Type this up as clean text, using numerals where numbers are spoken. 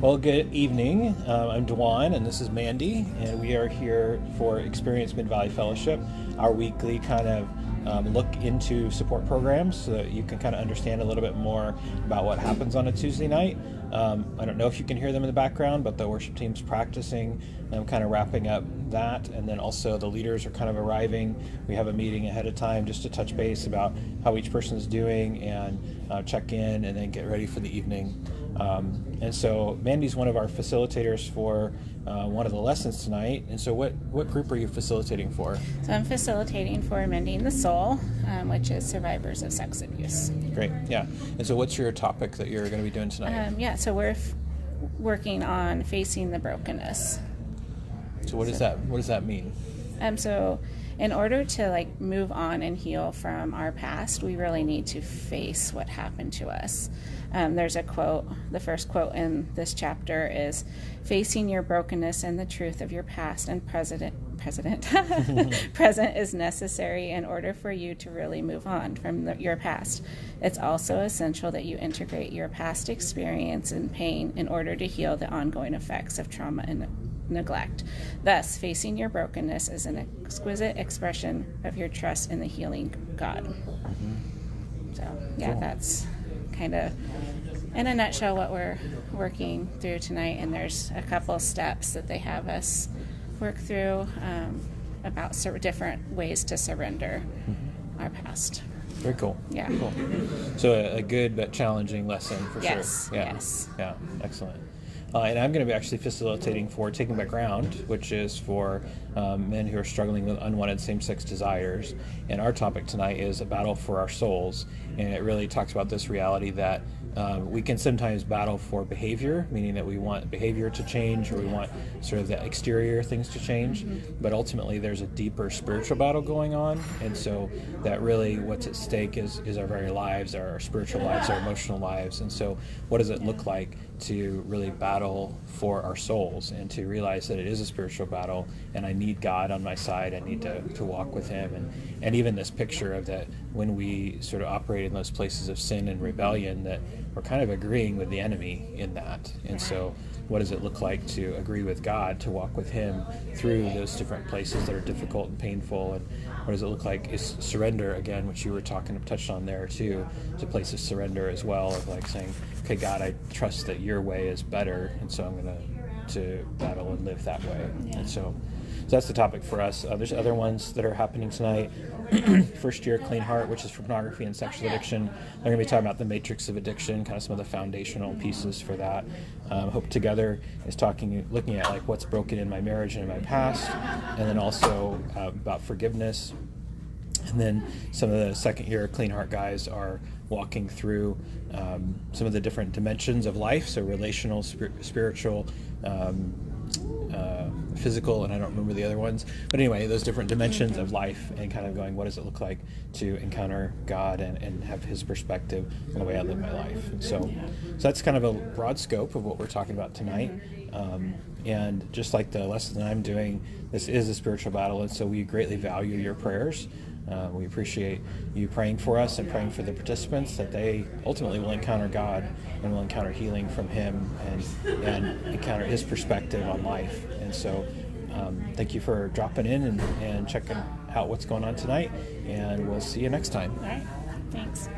Well, good evening. I'm Dwan, and this is Mandy, and we are here for Experience Mid-Valley Fellowship, our weekly kind of look into support programs so that you can kind of understand a little bit more about what happens on a Tuesday night. I don't know if you can hear them in the background, but the worship team's practicing. I'm kind of wrapping up that, and then also the leaders are kind of arriving. We have a meeting ahead of time just to touch base about how each person's doing and check in and then get ready for the evening. And so Mandy's one of our facilitators for one of the lessons tonight. And so what group are you facilitating for? So I'm facilitating for Mending the Soul, which is survivors of sex abuse. Great, yeah. And so what's your topic that you're going to be doing tonight? So we're working on facing the brokenness. So what does that mean? So in order to move on and heal from our past, we really need to face what happened to us. There's a quote, the first quote in this chapter is, "Facing your brokenness and the truth of your past and present is necessary in order for you to really move on from your past. It's also essential that you integrate your past experience and pain in order to heal the ongoing effects of trauma and neglect. Thus, facing your brokenness is an exquisite expression of your trust in the healing God." Mm-hmm. So, yeah, cool. That's kind of in a nutshell what we're working through tonight, and there's a couple steps that they have us work through about different ways to surrender our past. Very cool. Yeah. Cool. So a good but challenging lesson for sure. Yes. Yeah, excellent. And I'm going to be actually facilitating for Taking Back Ground, which is for men who are struggling with unwanted same-sex desires. And our topic tonight is a battle for our souls. And it really talks about this reality that we can sometimes battle for behavior, meaning that we want behavior to change or we want sort of the exterior things to change. Mm-hmm. But ultimately, there's a deeper spiritual battle going on. And so that really what's at stake is our very lives, our spiritual lives, our emotional lives. And so what does it look like to really battle for our souls and to realize that it is a spiritual battle and I need God on my side. I need to walk with him. And even this picture of that when we sort of operate in those places of sin and rebellion, that we're kind of agreeing with the enemy in that. And so what does it look like to agree with God, to walk with him through those different places that are difficult and painful? And what does it look like is surrender, again, which you were touched on there too, to place of surrender as well, of saying, okay, God, I trust that your way is better, and so I'm going to battle and live that way. Yeah. And so that's the topic for us. There's other ones that are happening tonight. First year Clean Heart, which is for pornography and sexual addiction. They're going to be talking about the matrix of addiction, kind of some of the foundational pieces for that. Hope Together is looking at what's broken in my marriage and in my past, and then also about forgiveness. And then some of the second year Clean Heart guys are walking through some of the different dimensions of life, so relational, spiritual, physical, and I don't remember the other ones. But anyway, those different dimensions of life and kind of going, what does it look like to encounter God and have his perspective on the way I live my life? And so that's kind of a broad scope of what we're talking about tonight. And just like the lesson that I'm doing, this is a spiritual battle, and so we greatly value your prayers. We appreciate you praying for us and praying for the participants that they ultimately will encounter God and will encounter healing from him and encounter his perspective on life. And so thank you for dropping in and checking out what's going on tonight, and we'll see you next time. All right. Thanks.